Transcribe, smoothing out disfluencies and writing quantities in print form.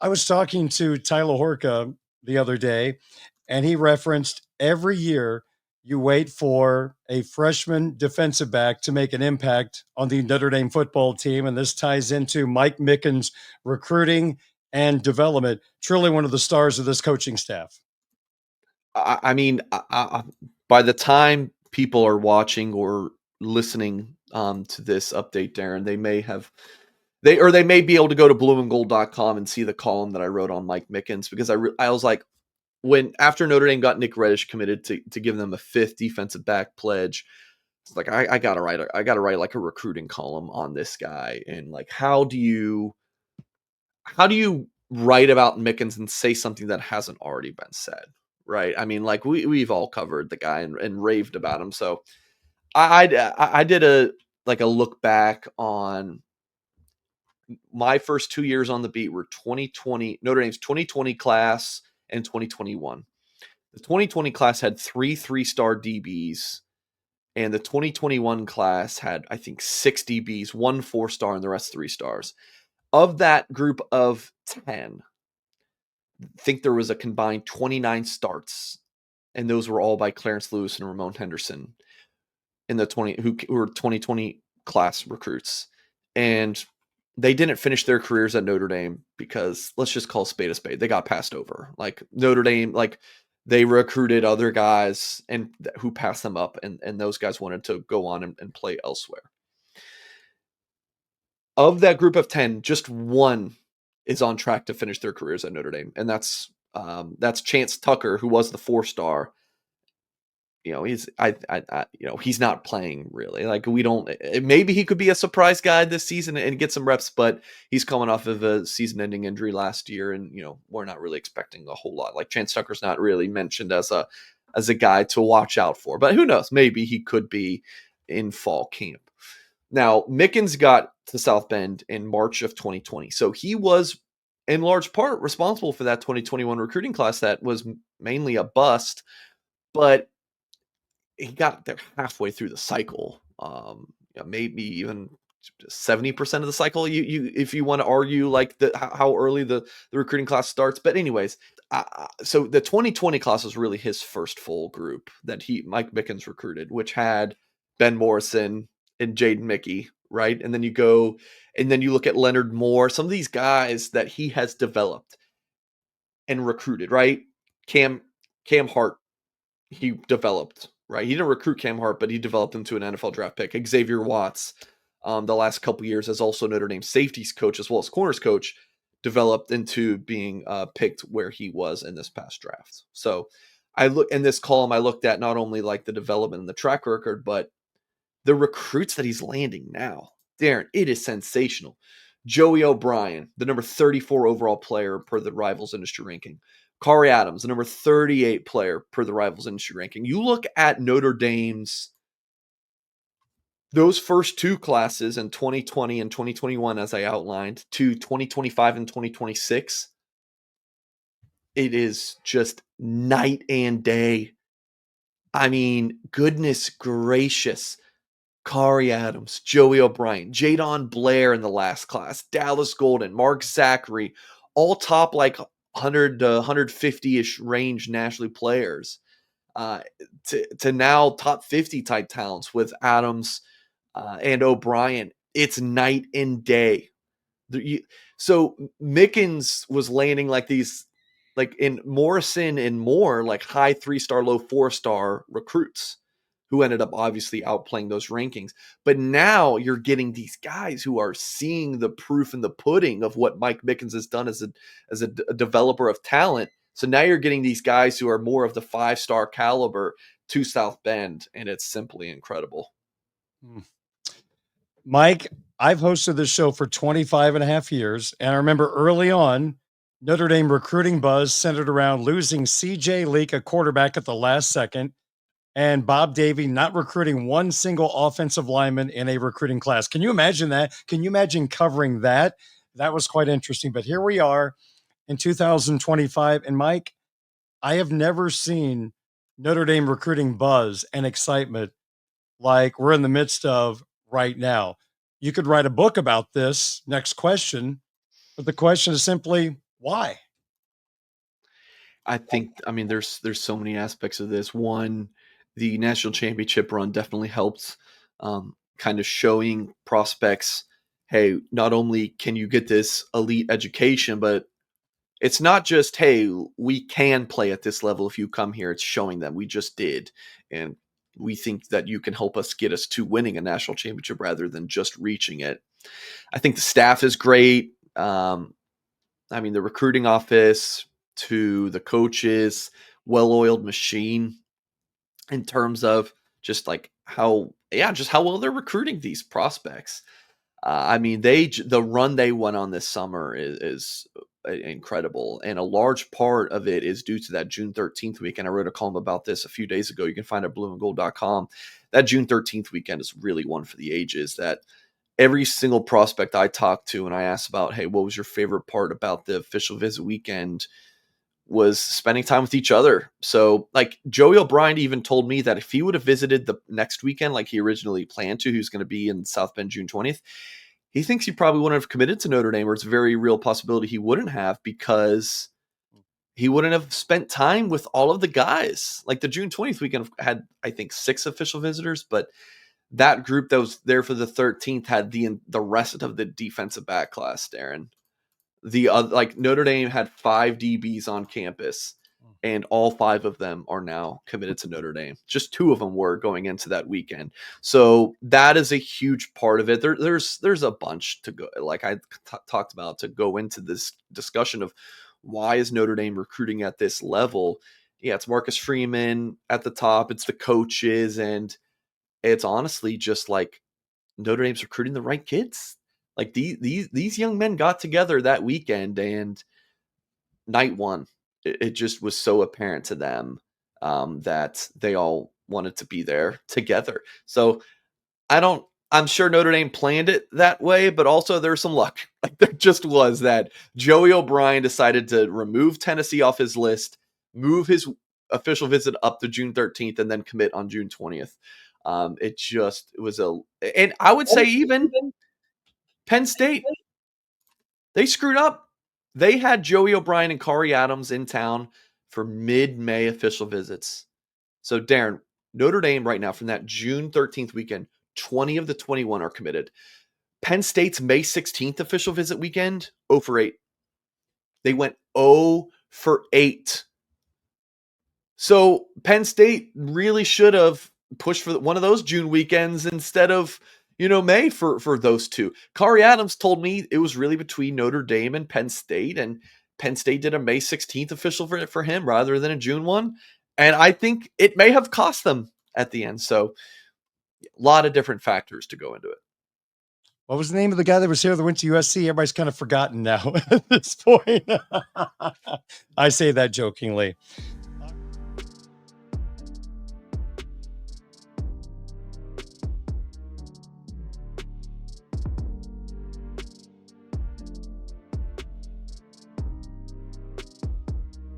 I was talking to Tyler Horka the other day, and he referenced every year you wait for a freshman defensive back to make an impact on the Notre Dame football team. And this ties into Mike Mickens' recruiting and development. Truly one of the stars of this coaching staff. I mean, by the time people are watching or listening to this update, Darren, they may be able to go to blueandgold.com and see the column that I wrote on Mike Mickens, because I was like, when after Notre Dame got Nick Reddish committed to give them a fifth defensive back pledge, it's like I gotta write like a recruiting column on this guy. And like, how do you write about Mickens and say something that hasn't already been said? Right. I mean, like we've all covered the guy and raved about him. So I did a look back on my first 2 years on the beat. Were 2020 Notre Dame's 2020 class and 2021. The 2020 class had 3-star DBs, and the 2021 class had, I think, 6 DBs, 1 4-star, and the rest 3 stars. Of that group of 10, I think there was a combined 29 starts, and those were all by Clarence Lewis and Ramon Henderson in the who were 2020 class recruits. And they didn't finish their careers at Notre Dame because, let's just call a spade a spade, they got passed over. Like Notre Dame, like they recruited other guys and who passed them up, and those guys wanted to go on and play elsewhere. Of that group of 10, just one is on track to finish their careers at Notre Dame, and that's Chance Tucker, who was the 4-star. You know, he's not playing really. Like maybe he could be a surprise guy this season and get some reps, but he's coming off of a season-ending injury last year, and we're not really expecting a whole lot. Like Chance Tucker's not really mentioned as a guy to watch out for, but who knows? Maybe he could be in fall camp. Now, Mickens got to South Bend in March of 2020, so he was in large part responsible for that 2021 recruiting class that was mainly a bust, but he got there halfway through the cycle, maybe even 70% of the cycle. You if you want to argue like how early the recruiting class starts, but anyways, so the 2020 class was really his first full group that Mike Mickens recruited, which had Ben Morrison and Jaden Mickey, right? And then you look at Leonard Moore, some of these guys that he has developed and recruited, right? Cam Hart, he developed. Right, he didn't recruit Cam Hart, but he developed him to an NFL draft pick. Xavier Watts, the last couple years as also Notre Dame safeties coach as well as corners coach, developed into being picked where he was in this past draft. So I look in this column, I looked at not only like the development and the track record, but the recruits that he's landing now. Darren, it is sensational. Joey O'Brien, the number 34 overall player per the Rivals industry ranking. Kari Adams, the number 38 player per the Rivals industry ranking. You look at Notre Dame's, those first two classes in 2020 and 2021, as I outlined, to 2025 and 2026, it is just night and day. I mean, goodness gracious. Kari Adams, Joey O'Brien, Jadon Blair in the last class, Dallas Golden, Mark Zachary, all top like 100 to 150-ish range nationally players, to now top 50 type talents with Adams and O'Brien. It's night and day. So Mickens was landing like these, like in Morrison and Moore, like high 3-star, low 4-star recruits who ended up obviously outplaying those rankings. But now you're getting these guys who are seeing the proof in the pudding of what Mike Mickens has done as a developer of talent. So now you're getting these guys who are more of the 5-star caliber to South Bend, and it's simply incredible. Mike, I've hosted this show for 25 and a half years, and I remember early on, Notre Dame recruiting buzz centered around losing CJ Leak, a quarterback, at the last second, and Bob Davie not recruiting one single offensive lineman in a recruiting class. Can you imagine that? Can you imagine covering that? That was quite interesting. But here we are in 2025. And Mike, I have never seen Notre Dame recruiting buzz and excitement like we're in the midst of right now. You could write a book about this. Next question. But the question is simply, Why? I think, I mean, there's so many aspects of this. One, the national championship run definitely helped, kind of showing prospects, hey, not only can you get this elite education, but it's not just, hey, we can play at this level if you come here. It's showing them we just did, and we think that you can help us get us to winning a national championship rather than just reaching it. I think the staff is great. I mean, the recruiting office to the coaches, well-oiled machine in terms of just like how, yeah, just how well they're recruiting these prospects. I mean, the run they went on this summer is incredible, and a large part of it is due to that June 13th weekend. I wrote a column about this a few days ago. You can find it at blueandgold.com. That June 13th weekend is really one for the ages. That every single prospect I talked to and I asked about, hey, what was your favorite part about the official visit weekend, was spending time with each other. So, like, Joey O'Brien even told me that if he would have visited the next weekend, like he originally planned to, he was going to be in South Bend June 20th. He thinks he probably wouldn't have committed to Notre Dame, or it's a very real possibility he wouldn't have, because he wouldn't have spent time with all of the guys. Like the June 20th weekend had, I think, 6 official visitors, but that group that was there for the 13th had the rest of the defensive back class, Darren. Like Notre Dame had 5 DBs on campus, and all 5 of them are now committed to Notre Dame. Just 2 of them were going into that weekend. So that is a huge part of it. There's a bunch to go, like I talked about, to go into this discussion of why is Notre Dame recruiting at this level. Yeah, it's Marcus Freeman at the top, it's the coaches, and it's honestly just like Notre Dame's recruiting the right kids. Like these young men got together that weekend, and night one, it just was so apparent to them, that they all wanted to be there together. So I'm sure Notre Dame planned it that way, but also there's some luck. Like there just was that Joey O'Brien decided to remove Tennessee off his list, move his official visit up to June 13th, and then commit on June 20th. It was and I would say even Penn State, they screwed up. They had Joey O'Brien and Kari Adams in town for mid-May official visits. So, Darren, Notre Dame right now from that June 13th weekend, 20 of the 21 are committed. Penn State's May 16th official visit weekend, 0 for 8. They went 0 for 8. So Penn State really should have pushed for one of those June weekends instead of, May for those 2. Kari Adams told me it was really between Notre Dame and Penn State, and Penn State did a May 16th official for him rather than a June one. And I think it may have cost them at the end. So a lot of different factors to go into it. What was the name of the guy that was here that went to USC? Everybody's kind of forgotten now at this point. I say that jokingly.